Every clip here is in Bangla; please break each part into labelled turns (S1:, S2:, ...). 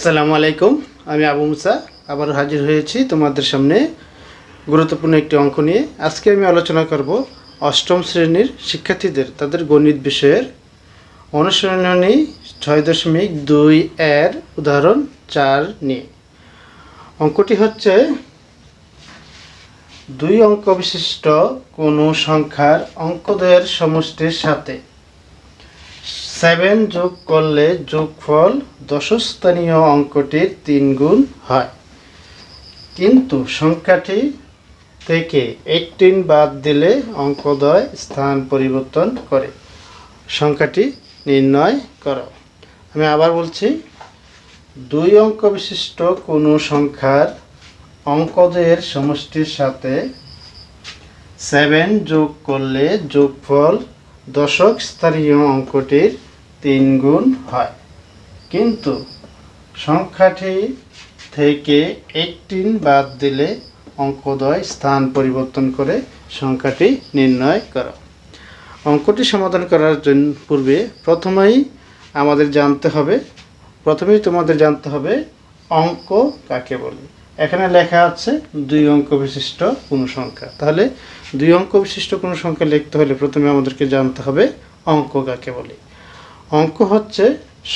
S1: আসসালামু আলাইকুম। আমি আবু মুসা আবার হাজির হয়েছি তোমাদের সামনে গুরুত্বপূর্ণ একটি অঙ্ক নিয়ে। আজকে আমি আলোচনা করব অষ্টম শ্রেণীর শিক্ষার্থীদের তাদের গণিত বিষয়ের অনুশীলনী 6.2 এর উদাহরণ 4 নিয়ে। অঙ্কটি হচ্ছে দুই অঙ্ক বিশিষ্ট কোনো সংখ্যার অঙ্কদ্বয়ের সমষ্টির সাথে 7 যোগ করলে যোগফল দশস্থানীয় অঙ্কটির 3 গুণ হয়, কিন্তু সংখ্যাটি থেকে 18 বাদ দিলে অঙ্কদ্বয় স্থান পরিবর্তন করে। সংখ্যাটি নির্ণয় করো। আমি আবার বলছি, দুই অঙ্ক বিশিষ্ট কোনো সংখ্যার অঙ্কদ্বয়ের সমষ্টির সাথে 7 যোগ করলে যোগফল দশক স্থানীয় অঙ্কটির 3 গুণ হয়, কিন্তু সংখ্যাটি থেকে 18 বাদ দিলে অঙ্কদ্বয় স্থান পরিবর্তন করে। সংখ্যাটি নির্ণয় করো। অঙ্কটি সমাধান করার জন্য পূর্বে প্রথমেই তোমাদের জানতে হবে অঙ্ক কাকে বলে। এখানে লেখা আছে দুই অঙ্ক বিশিষ্ট কোনো সংখ্যা। তাহলে দুই অঙ্ক বিশিষ্ট কোনো সংখ্যা লিখতে হলে প্রথমে আমাদেরকে জানতে হবে অঙ্ক কাকে বলে। অঙ্ক হচ্ছে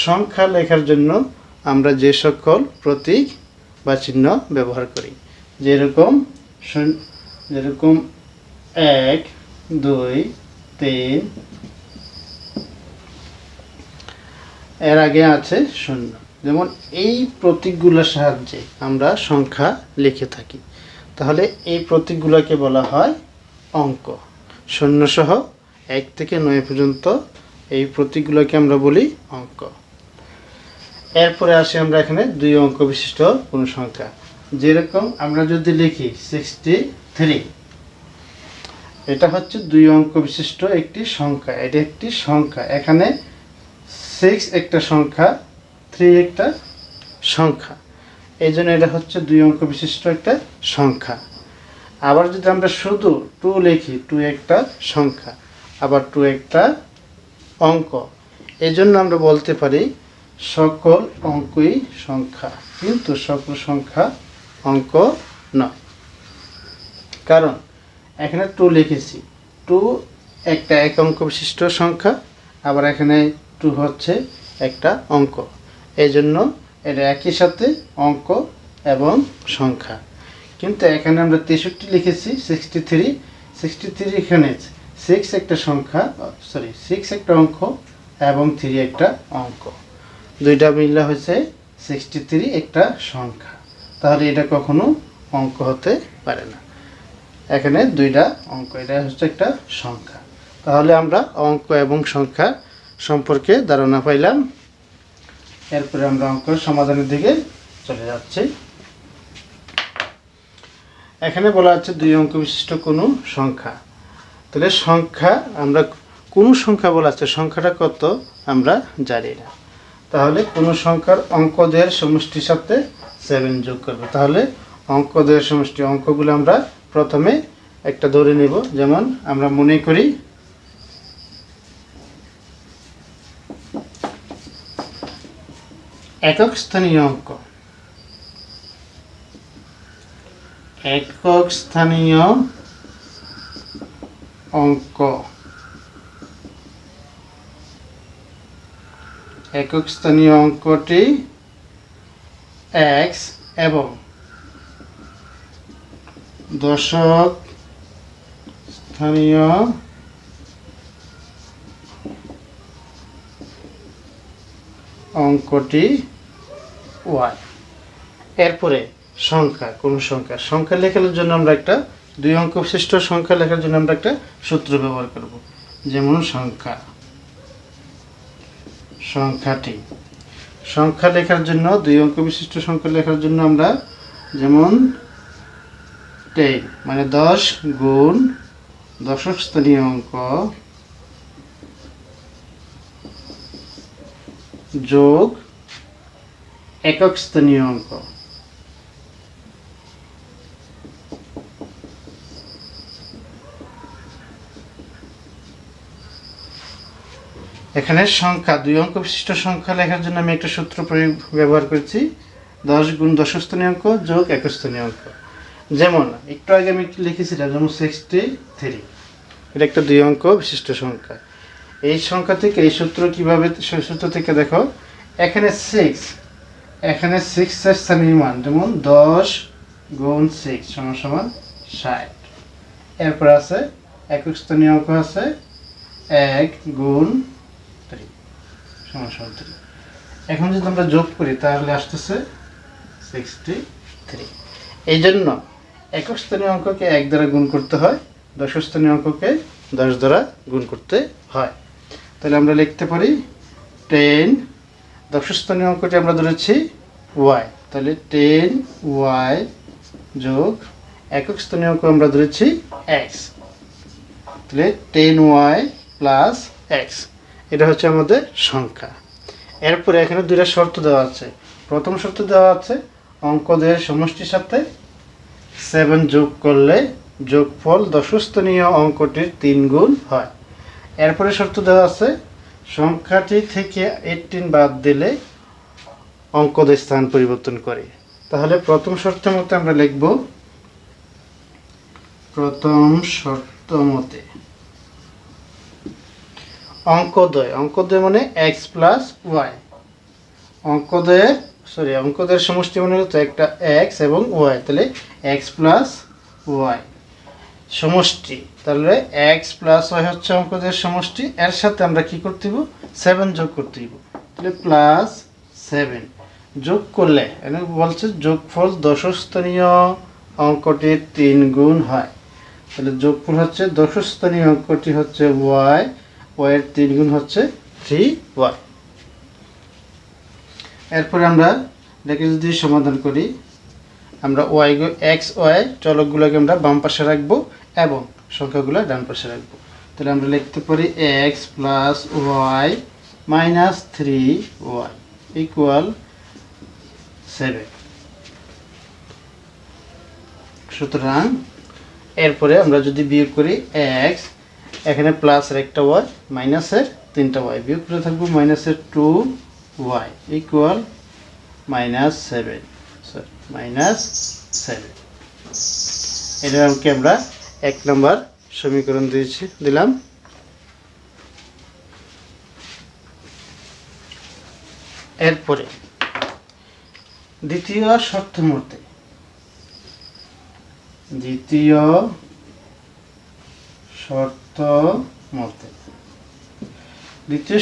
S1: সংখ্যা লেখার জন্য আমরা যে সকল প্রতীক বা চিহ্ন ব্যবহার করি, যেরকম 1, 2, 3, এর আগে আছে 0। যেমন এই প্রতীকগুলোর সাহায্যে আমরা সংখ্যা লিখে থাকি। তাহলে এই প্রতীকগুলোকে বলা হয় অঙ্ক। 0 সহ 1 থেকে 9 পর্যন্ত এই প্রতীকগুলোকে আমরা বলি অঙ্ক। এরপরে আসি আমরা এখানে দুই অঙ্ক বিশিষ্ট কোনো সংখ্যা। যেরকম আমরা যদি লিখি 63, এটা হচ্ছে দুই অঙ্ক বিশিষ্ট একটি সংখ্যা। এটা একটি সংখ্যা। এখানে 6 একটা সংখ্যা, 3 একটা সংখ্যা, এই জন্য এটা হচ্ছে দুই অঙ্ক বিশিষ্ট একটা সংখ্যা। আবার যদি আমরা শুধু 2 লিখি, 2 একটা সংখ্যা, আবার 2 একটা অঙ্ক। এই জন্য আমরা বলতে পারি সকল অঙ্কই সংখ্যা, কিন্তু সকল সংখ্যা অঙ্ক নয়। কারণ এখানে 2 লিখেছি, 2 একটা এক অঙ্ক বিশিষ্ট সংখ্যা, আবার এখানে 2 হচ্ছে একটা অঙ্ক। এই জন্য এটা একই সাথে অঙ্ক এবং সংখ্যা। কিন্তু এখানে আমরা 63 লিখেছি, 63 এখানে 6 একটা সংখ্যা, 6 একটা অঙ্ক এবং 3 একটা অঙ্ক। দুইটা মিলে হয়েছে 63 একটা সংখ্যা। তাহলে এটা কখনো অঙ্ক হতে পারে না। এখানে দুইটা অঙ্ক, এটা হচ্ছে একটা সংখ্যা। তাহলে আমরা অঙ্ক এবং সংখ্যা সম্পর্কে ধারণা পাইলাম। এরপরে আমরা অঙ্ক সমাধানের দিকে চলে যাচ্ছি। এখানে বলা আছে দুই অঙ্ক বিশিষ্ট কোনো সংখ্যা। তাহলে সংখ্যা, আমরা কোন সংখ্যা বলা আছে, সংখ্যাটা কত আমরা জানি না। তাহলে কোনো সংখ্যার অঙ্কদ্বয়ের সমষ্টির সাথে 7 যোগ করবে। তাহলে অঙ্কদ্বয়ের সমষ্টি, অঙ্কগুলো আমরা প্রথমে একটা ধরে নেব। যেমন আমরা মনে করি একক স্থানীয় অঙ্ক। একক স্থানীয় অঙ্ক, একক স্থানীয় অঙ্কটি x এবং দশক স্থানীয় অঙ্কটি y। এরপরে সংখ্যা, কোন সংখ্যা, সংখ্যা লেখার জন্য আমরা একটা দুই অঙ্ক বিশিষ্ট সংখ্যা লেখার জন্য আমরা একটা সূত্র ব্যবহার করব। যেমন সংখ্যাটি, সংখ্যা লেখার জন্য দুই অঙ্ক বিশিষ্ট সংখ্যা লেখার জন্য আমরা যেমন 10 মানে 10 গুণ দশক স্থানীয় অঙ্ক যোগ একক স্থানীয় অঙ্ক। এখানে সংখ্যা 2 অঙ্ক বিশিষ্ট সংখ্যা লেখার জন্য আমি একটা সূত্র প্রয়োগ ব্যবহার করেছি 10 গুণ 10 স্থানীয় অঙ্ক যোগ 21 স্থানীয় অঙ্ক। যেমন একটু আগে আমি লিখেছিলাম যেমন 63, এটা একটা 2 অঙ্ক বিশিষ্ট সংখ্যা। এই সংখ্যা থেকে এই সূত্র কিভাবে, সূত্র থেকে দেখো এখানে 6 এর স্থানীয় মান যেমন 10 গুণ 6 সমান 60। এরপর আছে একক স্থানীয় অঙ্ক আছে 1 গুণ 3 সমান 3। এখন যদি আমরা যোগ করি তাহলে আসতেছে 63। এই জন্য একক স্থানীয় অঙ্ককে 1 দ্বারা গুণ করতে হয়, 10 স্থানীয় অঙ্ককে 10 দ্বারা গুণ করতে হয়। তাহলে আমরা লিখতে পারি 10, 10 স্থানীয় অঙ্কটি আমরা ধরেছি y, তাহলে 10y যোগ একক স্থানীয় অঙ্ক আমরা ধরেছি x, তাহলে 10y প্লাস x, এটা হচ্ছে আমাদের সংখ্যা। এরপরে এখানে দুইটা শর্ত দেওয়া আছে। প্রথম শর্ত দেওয়া আছে অঙ্কদের সমষ্টির সাথে 7 যোগ করলে যোগফল 10 স্থানীয় অঙ্কটির 3 গুণ হয়। এরপরে শর্ত দেওয়া আছে সংখ্যাটি থেকে 18 বাদ দিলে অঙ্কদের স্থান পরিবর্তন করে। তাহলে প্রথম শর্তের মতে আমরা লিখব, প্রথম শর্ত মতে অঙ্কদ্বয় মানে x প্লাস y, অঙ্কদের সমষ্টি মানে হচ্ছে একটা x এবং y, তাহলে x প্লাস y সমষ্টি, তাহলে x প্লাস y হচ্ছে অঙ্কদের সমষ্টি। এর সাথে আমরা কি করতে দিব, 7 যোগ করতে দিব, তাহলে প্লাস 7 যোগ করলে এখানে বলছে যোগফল 10 স্থানীয় অঙ্কটির 3 গুণ হয়। তাহলে যোগফল হচ্ছে 10 স্থানীয় অঙ্কটি হচ্ছে y, y এর 3 গুণ হচ্ছে 3y। এরপরে আমরা এটাকে যদি সমাধান করি, আমরা x y চলকগুলোকে আমরা বাম পাশে রাখবো এবং সংখ্যাগুলো ডান পাশে রাখবো। তাহলে আমরা লিখতে পারি x plus y minus 3y equal 7। সুতরাং এরপরে আমরা যদি বিয়োগ করি x, এখানে প্লাসের একটা y মাইনাসের 3টা y, বিয়োগ করে থাকবো মাইনাসের 2y ইকুয়াল মাইনাস 7। এটাকে আমরা 1 নম্বর সমীকরণ দিলাম। এরপরে দ্বিতীয়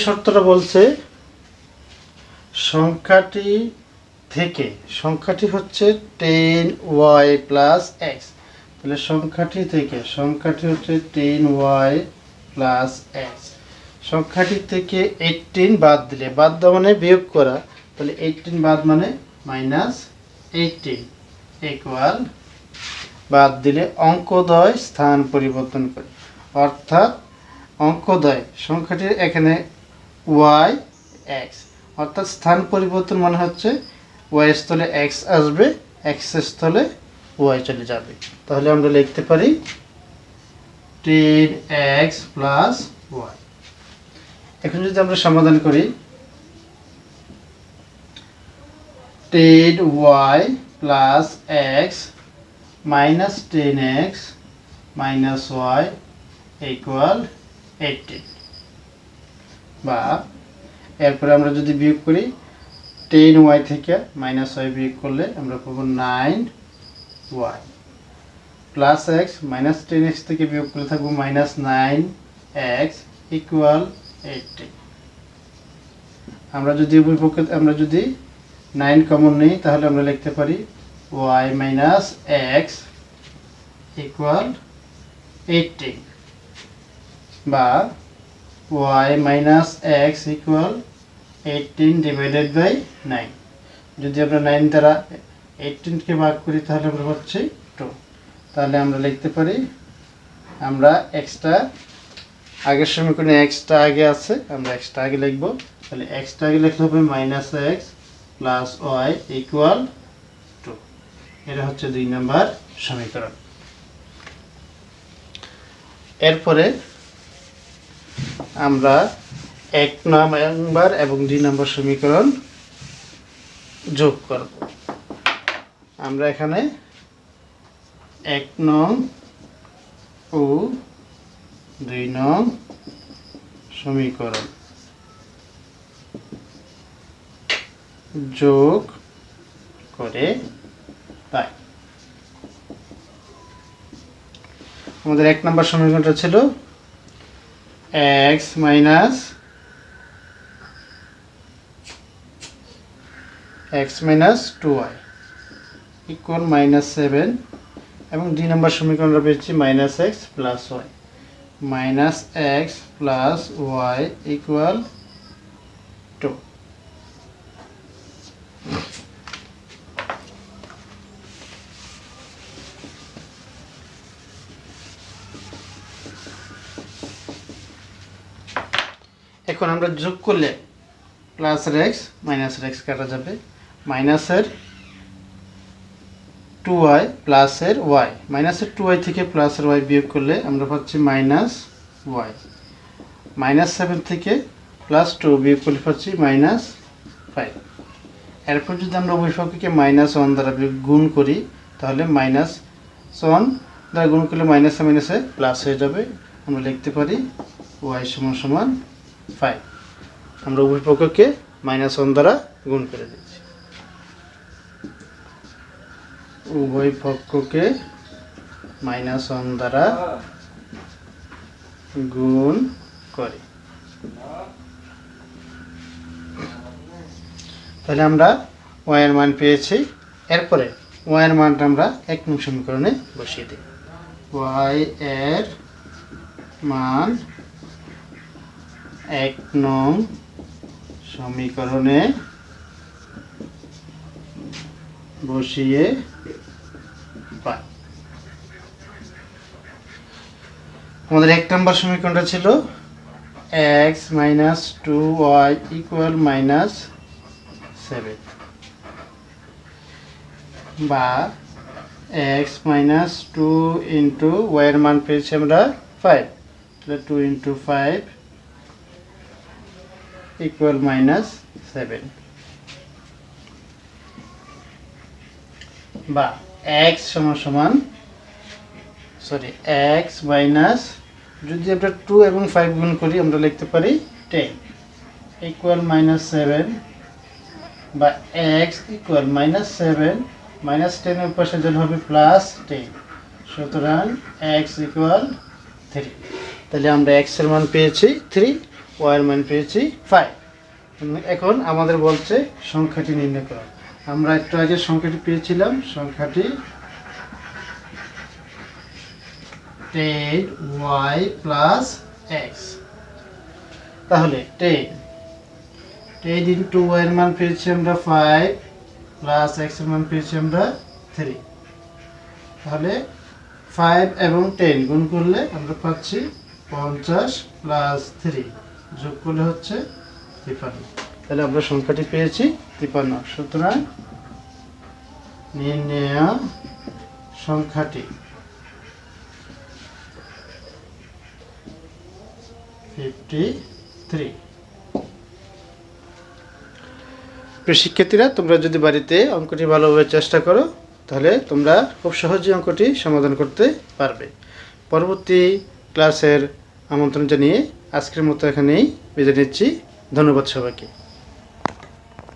S1: শর্তটা বলছে সংখ্যাটি হচ্ছে 10y প্লাস x, তাহলে সংখ্যাটি হচ্ছে 10y প্লাস x, সংখ্যাটি থেকে 18 বাদ দিলে, বাদ দেওয়া মানে বিয়োগ করা, তাহলে 18 বাদ মানে মাইনাস 18 ইকুয়াল, বাদ দিলে অঙ্কদ্বয় স্থান পরিবর্তন করে, অর্থাৎ অঙ্কদ্বয় সংখ্যাটির এখানে y x, অর্থাৎ স্থান পরিবর্তন মানে হচ্ছে y স্থলে x আসবে, x স্থলে y চলে যাবে। তাহলে আমরা লিখতে পারি 10x প্লাস y। এখন যদি আমরা সমাধান করি 10y plus x minus 10x minus y equal 18, বা এরপরে আমরা যদি বিয়োগ করি 10y থেকে মাইনাস y বিয়োগ করলে আমরা পাবো 9y plus x minus 10x থেকে বিয়োগ করলে থাকবো মাইনাস 9x ইকুয়াল 18। আমরা যদি 9 কমন নিই তাহলে আমরা লিখতে পারি y মাইনাস x ইকুয়াল 18, বা y minus x equal 18 divided by 9। যদি আমরা 9 দ্বারা 18কে ভাগ করি তাহলে আমরা হচ্ছে 2। তাহলে আমরা লিখতে পারি, আমরা এক্সটা আগের সমীকরণে এক্সটা আগে আছে, আমরা এক্সটা আগে লিখব। তাহলে এক্সটা আগে লিখতে হবে minus x plus y equal 2। এটা হচ্ছে 2 নম্বর সমীকরণ। এরপরে আমরা 1 নম্বর এবং 2 নম্বর সমীকরণ যোগ করব। আমরা এখানে 1 নং ও 2 নং সমীকরণ যোগ করে পাই। আমাদের 1 নম্বর সমীকরণটা ছিল x মাইনাস 2y ইকুয়াল -7 এবং 2 নম্বর সমীকরণটা পেয়েছি -x plus y -x plus y equal 2। এখন আমরা যোগ করলে প্লাসের x মাইনাসের x কাটা যাবে, মাইনাসের 2y প্লাসের y, মাইনাসের 2y থেকে প্লাসের y বিয়োগ করলে আমরা পাচ্ছি -y, -7 থেকে +2 বিয়োগ করলে পাচ্ছি -5। এরপর যদি আমরা উভয় পক্ষকে -1 দ্বারা গুণ করি তাহলে -1 দ্বারা গুণ করলে মাইনাসে মাইনাসে প্লাস হয়ে যাবে। আমরা লিখতে পারি y = 5। আমরা উভয় পক্ষকে -1 দ্বারা গুণ করে দিচ্ছি, উভয় পক্ষকে -1 দ্বারা গুণ করি। তাহলে আমরা y এর মান পেয়েছি। এরপরে y এর মানটা আমরা 1 নং সমীকরণে বসিয়ে দিই। y এর মান 1 নং সমীকরণে বসিয়ে পাই। আমাদের 1 নম্বর সমীকরণটা ছিল x মাইনাস 2y ইকুয়াল -7 বা x মাইনাস 2 ইন্টু y এর মান পেয়েছি আমরা 5, তাহলে 2 ইন্টু 5 ইকুয়াল -7 বা x মাইনাস, যদি আমরা 2 এবং 5 গুণ করি আমরা লিখতে পারি 10 ইকুয়াল -7 বা x ইকুয়াল -7 -10 এর পাশে যোগ হবে +10, সুতরাং x ইকুয়াল 3। তাহলে আমরা x এর মান পেয়েছি 3, y এর মান পেয়েছি 5। এখন আমাদের বলছে সংখ্যাটি নির্ণয় করো। আমরা একটু আগে সংখ্যাটি পেয়েছিলাম, সংখ্যাটি 10y প্লাস x। তাহলে 10 ইন্টু y এর মান পেয়েছি আমরা 5 প্লাস x এর মান পেয়েছি আমরা 3। তাহলে 5 এবং 10 গুণ করলে আমরা পাচ্ছি 50 প্লাস 3 যোগ করলে হচ্ছে 53। তাহলে আমরা সংখ্যাটি পেয়েছি 53। সুতরাং নির্ণেয় সংখ্যাটি 53। প্রিয় শিক্ষার্থীরা, তোমরা যদি বাড়িতে অঙ্কটি ভালোভাবে চেষ্টা করো তাহলে তোমরা খুব সহজেই অঙ্কটি সমাধান করতে পারবে। পরবর্তী ক্লাসের আমন্ত্রণ জানিয়ে আজকের মতো এখানেই বিদায় নিচ্ছি। ধন্যবাদ সবাইকে।